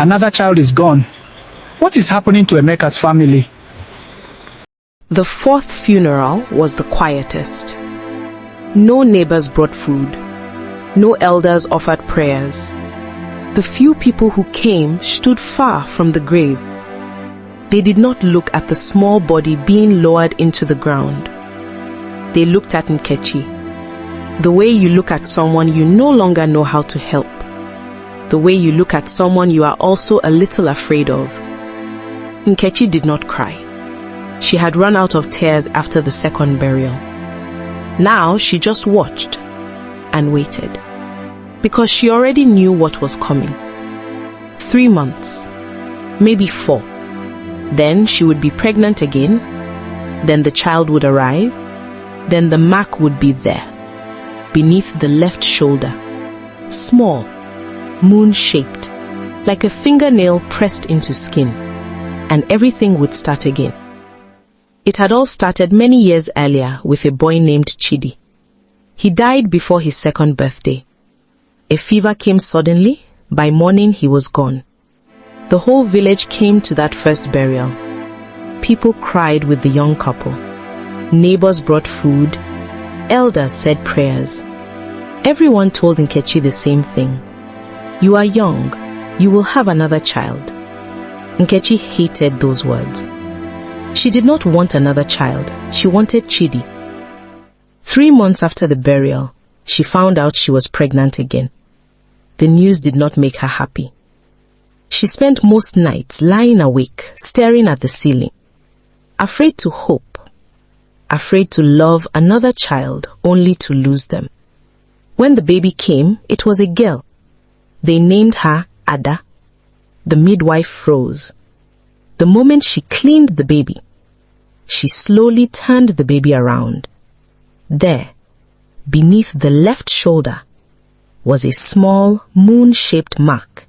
Another child is gone. What is happening to Emeka's family? The fourth funeral was the quietest. No neighbors brought food. No elders offered prayers. The few people who came stood far from the grave. They did not look at the small body being lowered into the ground. They looked at Nkechi. The way you look at someone you no longer know how to help. The way you look at someone you are also a little afraid of. Nkechi did not cry. She had run out of tears after the second burial. Now she just watched and waited, because she already knew what was coming. 3 months, maybe 4. Then she would be pregnant again. Then the child would arrive. Then the mark would be there, beneath the left shoulder, small, moon-shaped, like a fingernail pressed into skin, and everything would start again. It had all started many years earlier with a boy named Chidi. He died before his second birthday. A fever came suddenly. By morning he was gone. The whole village came to that first burial. People cried with the young couple. Neighbors brought food. Elders said prayers. Everyone told Nkechi the same thing. You are young. You will have another child. Nkechi hated those words. She did not want another child. She wanted Chidi. 3 months after the burial, she found out she was pregnant again. The news did not make her happy. She spent most nights lying awake, staring at the ceiling, afraid to hope, afraid to love another child only to lose them. When the baby came, it was a girl. They named her Ada. The midwife froze. The moment she cleaned the baby, she slowly turned the baby around. There, beneath the left shoulder, was a small moon-shaped mark.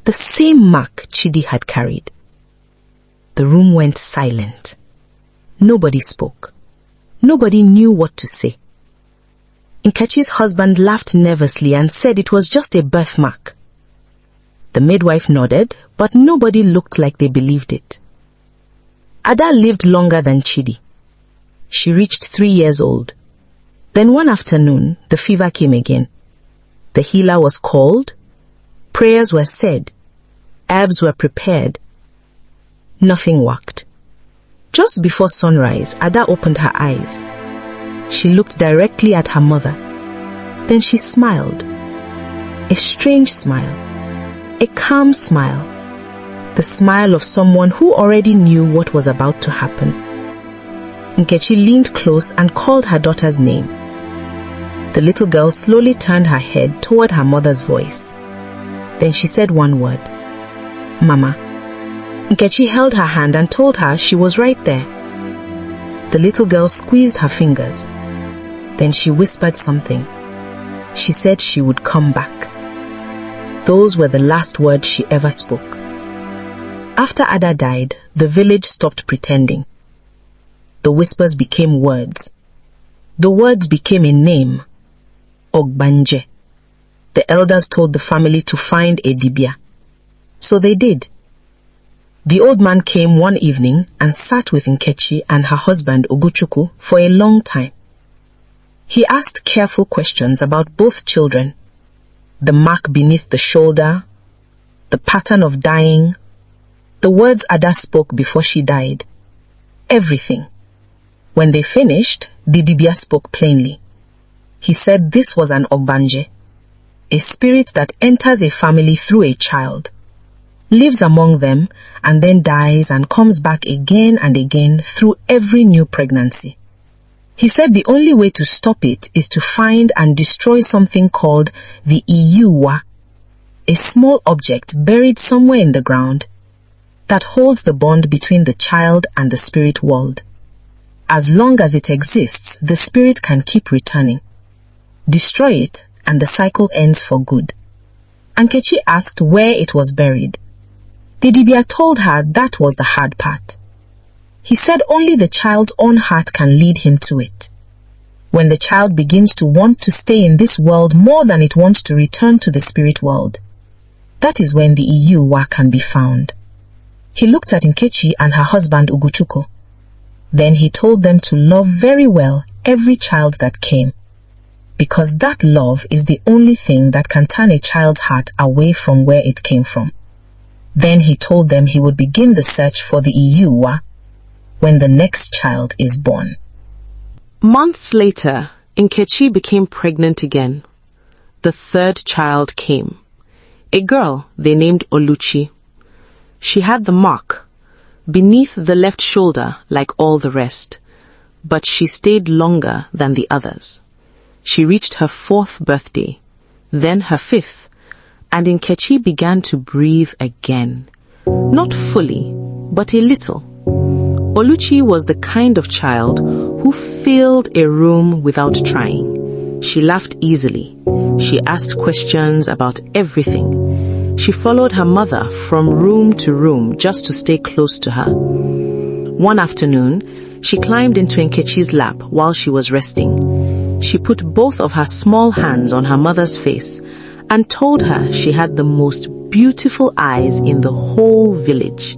The same mark Chidi had carried. The room went silent. Nobody spoke. Nobody knew what to say. Nkechi's husband laughed nervously and said it was just a birthmark. The midwife nodded, but nobody looked like they believed it. Ada lived longer than Chidi. She reached 3 years old. Then one afternoon, the fever came again. The healer was called. Prayers were said. Herbs were prepared. Nothing worked. Just before sunrise, Ada opened her eyes. She looked directly at her mother. Then she smiled. A strange smile. A calm smile. The smile of someone who already knew what was about to happen. Nkechi leaned close and called her daughter's name. The little girl slowly turned her head toward her mother's voice. Then she said one word. Mama. Nkechi held her hand and told her she was right there. The little girl squeezed her fingers. Then she whispered something. She said she would come back. Those were the last words she ever spoke. After Ada died, the village stopped pretending. The whispers became words. The words became a name. Ogbanje. The elders told the family to find a dibia. So they did. The old man came one evening and sat with Nkechi and her husband Oguchuku for a long time. He asked careful questions about both children. The mark beneath the shoulder, the pattern of dying, the words Ada spoke before she died. Everything. When they finished, the dibia spoke plainly. He said this was an Ogbanje, a spirit that enters a family through a child, lives among them, and then dies and comes back again and again through every new pregnancy. He said the only way to stop it is to find and destroy something called the Iyuwa, a small object buried somewhere in the ground that holds the bond between the child and the spirit world. As long as it exists, the spirit can keep returning. Destroy it, and the cycle ends for good. Nkechi asked where it was buried. The dibia told her that was the hard part. He said only the child's own heart can lead him to it. When the child begins to want to stay in this world more than it wants to return to the spirit world, That is when the Iyuwa can be found. He looked at Nkechi and her husband Uguchuko. Then he told them to love very well every child that came, because that love is the only thing that can turn a child's heart away from where it came from. Then he told them he would begin the search for the Iyuwa when the next child is born. Months later, Nkechi became pregnant again. The third child came. A girl they named Oluchi. She had the mark beneath the left shoulder like all the rest, but she stayed longer than the others. She reached her 4th birthday, then her 5th, and Nkechi began to breathe again. Not fully, but a little. Oluchi was the kind of child who filled a room without trying. She laughed easily. She asked questions about everything. She followed her mother from room to room just to stay close to her. One afternoon, she climbed into Nkechi's lap while she was resting. She put both of her small hands on her mother's face and told her she had the most beautiful eyes in the whole village.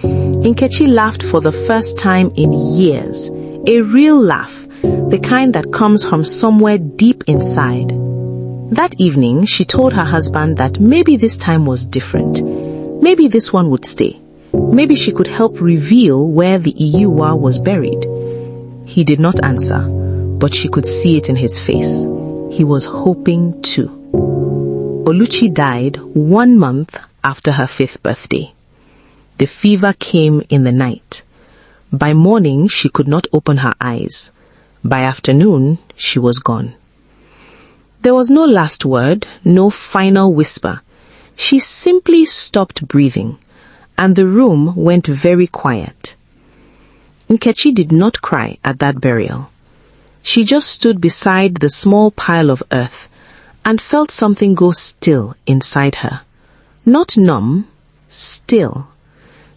Nkechi laughed for the first time in years, a real laugh, the kind that comes from somewhere deep inside. That evening, she told her husband that maybe this time was different. Maybe this one would stay. Maybe she could help reveal where the Iyuwa was buried. He did not answer, but she could see it in his face. He was hoping too. Oluchi died 1 month after her 5th birthday. The fever came in the night. By morning, she could not open her eyes. By afternoon, she was gone. There was no last word, no final whisper. She simply stopped breathing, and the room went very quiet. Nkechi did not cry at that burial. She just stood beside the small pile of earth and felt something go still inside her. Not numb, still.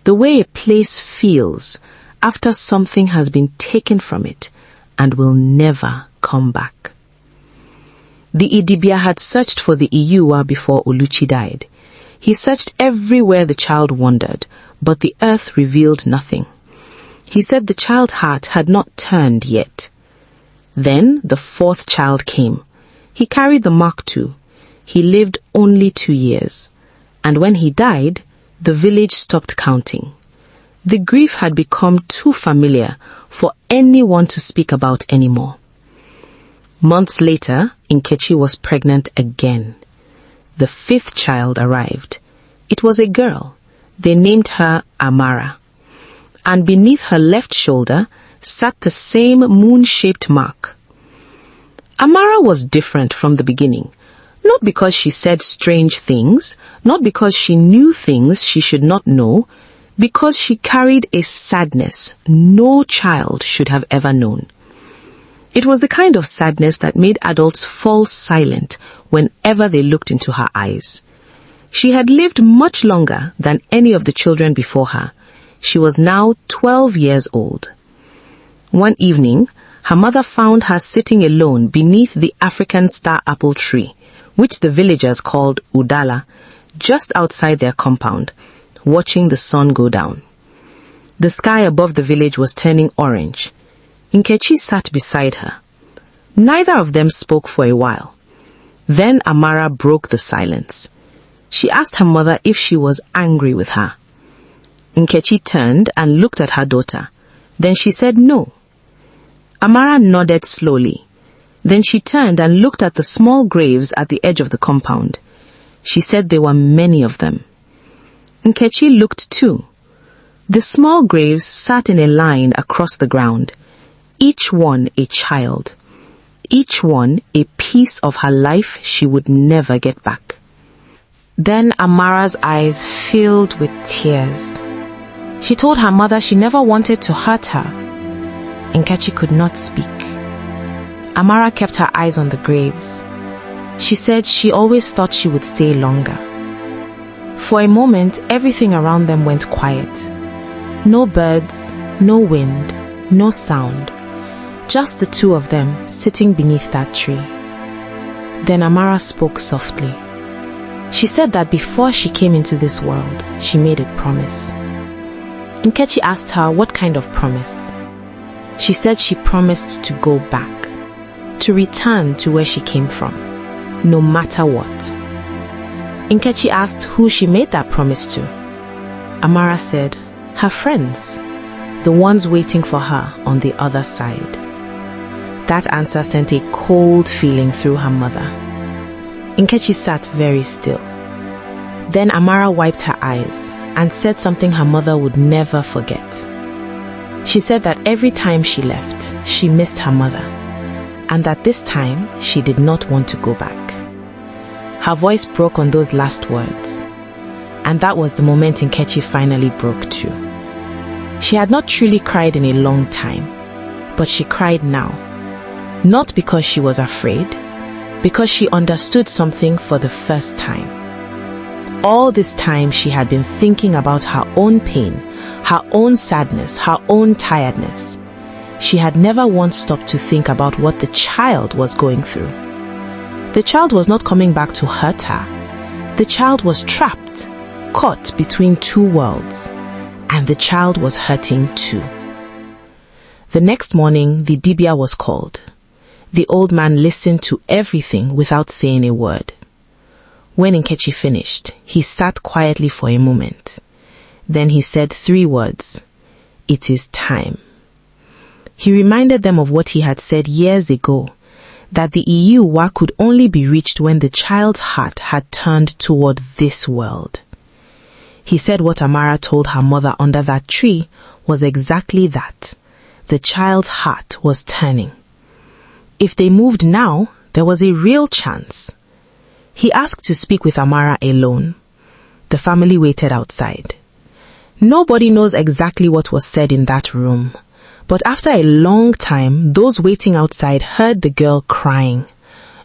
The way a place feels after something has been taken from it and will never come back. The Idibia had searched for the Iyuwa before Oluchi died. He searched everywhere the child wandered, but the earth revealed nothing. He said the child's heart had not turned yet. Then the 4th child came. He carried the mark too. He lived only 2 years. And when he died, the village stopped counting. The grief had become too familiar for anyone to speak about anymore. Months later, Nkechi was pregnant again. The 5th child arrived. It was a girl. They named her Amara. And beneath her left shoulder sat the same moon-shaped mark. Amara was different from the beginning. Not because she said strange things, not because she knew things she should not know, because she carried a sadness no child should have ever known. It was the kind of sadness that made adults fall silent whenever they looked into her eyes. She had lived much longer than any of the children before her. She was now 12 years old. One evening, her mother found her sitting alone beneath the African star apple tree, which the villagers called Udala, just outside their compound, watching the sun go down. The sky above the village was turning orange. Nkechi sat beside her. Neither of them spoke for a while. Then Amara broke the silence. She asked her mother if she was angry with her. Nkechi turned and looked at her daughter. Then she said no. Amara nodded slowly. Then she turned and looked at the small graves at the edge of the compound. She said there were many of them. Nkechi looked too. The small graves sat in a line across the ground, each one a child, each one a piece of her life she would never get back. Then Amara's eyes filled with tears. She told her mother she never wanted to hurt her. Nkechi could not speak. Amara kept her eyes on the graves. She said she always thought she would stay longer. For a moment, everything around them went quiet. No birds, no wind, no sound. Just the two of them sitting beneath that tree. Then Amara spoke softly. She said that before she came into this world, she made a promise. Nkechi asked her what kind of promise. She said she promised to go back, to return to where she came from, no matter what. Nkechi asked who she made that promise to. Amara said, her friends, the ones waiting for her on the other side. That answer sent a cold feeling through her mother. Nkechi sat very still. Then Amara wiped her eyes and said something her mother would never forget. She said that every time she left, she missed her mother, and that this time she did not want to go back. Her voice broke on those last words, and that was the moment Nkechi finally broke too. She had not truly cried in a long time, but she cried now. Not because she was afraid, because she understood something for the first time. All this time she had been thinking about her own pain, her own sadness, her own tiredness. She had never once stopped to think about what the child was going through. The child was not coming back to hurt her. The child was trapped, caught between two worlds, and the child was hurting too. The next morning, the dibia was called. The old man listened to everything without saying a word. When Nkechi finished, he sat quietly for a moment. Then he said 3 words, "It is time." He reminded them of what he had said years ago, that the Iyuwa could only be reached when the child's heart had turned toward this world. He said what Amara told her mother under that tree was exactly that. The child's heart was turning. If they moved now, there was a real chance. He asked to speak with Amara alone. The family waited outside. Nobody knows exactly what was said in that room, but after a long time, those waiting outside heard the girl crying.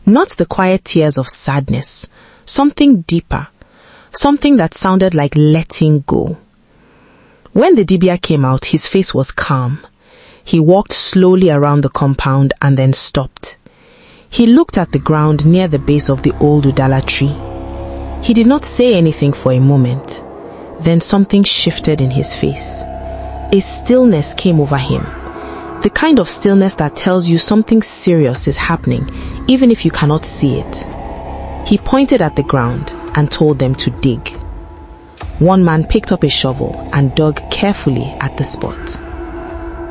Not the quiet tears of sadness, something deeper, something that sounded like letting go. When the dibia came out, his face was calm. He walked slowly around the compound and then stopped. He looked at the ground near the base of the old udala tree. He did not say anything for a moment. Then something shifted in his face. A stillness came over him. The kind of stillness that tells you something serious is happening, even if you cannot see it. He pointed at the ground and told them to dig. One man picked up a shovel and dug carefully at the spot.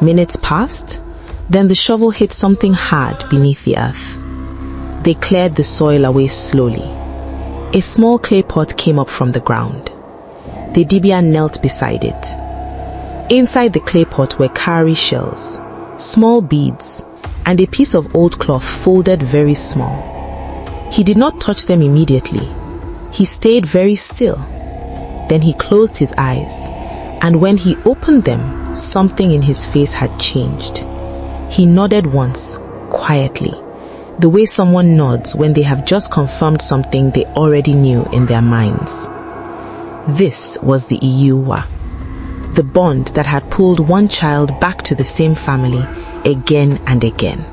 Minutes passed, then the shovel hit something hard beneath the earth. They cleared the soil away slowly. A small clay pot came up from the ground. The dibia knelt beside it. Inside the clay pot were cowrie shells, small beads, and a piece of old cloth folded very small. He did not touch them immediately. He stayed very still. Then he closed his eyes, and when he opened them, something in his face had changed. He nodded once, quietly, the way someone nods when they have just confirmed something they already knew in their minds. This was the Iyuwa, the bond that had pulled one child back to the same family again and again.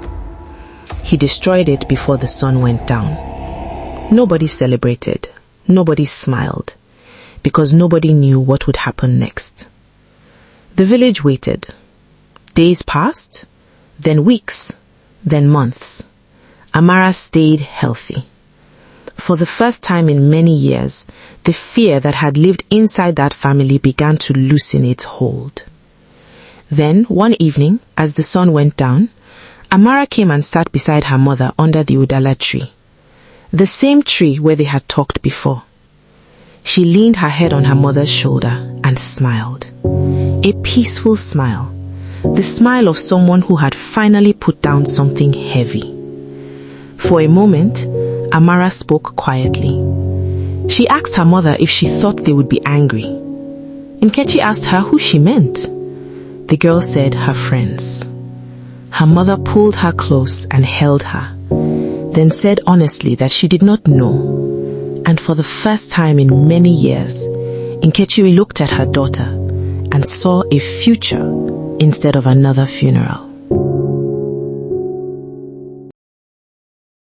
He destroyed it before the sun went down. Nobody celebrated, nobody smiled, because nobody knew what would happen next. The village waited. Days passed, then weeks, then months. Amara stayed healthy. For the first time in many years, the fear that had lived inside that family began to loosen its hold. Then, one evening, as the sun went down, Amara came and sat beside her mother under the udala tree, the same tree where they had talked before. She leaned her head on her mother's shoulder and smiled. A peaceful smile, the smile of someone who had finally put down something heavy. For a moment, Amara spoke quietly. She asked her mother if she thought they would be angry. Nkechi asked her who she meant. The girl said her friends. Her mother pulled her close and held her, then said honestly that she did not know. And for the first time in many years, Nkechi looked at her daughter and saw a future instead of another funeral.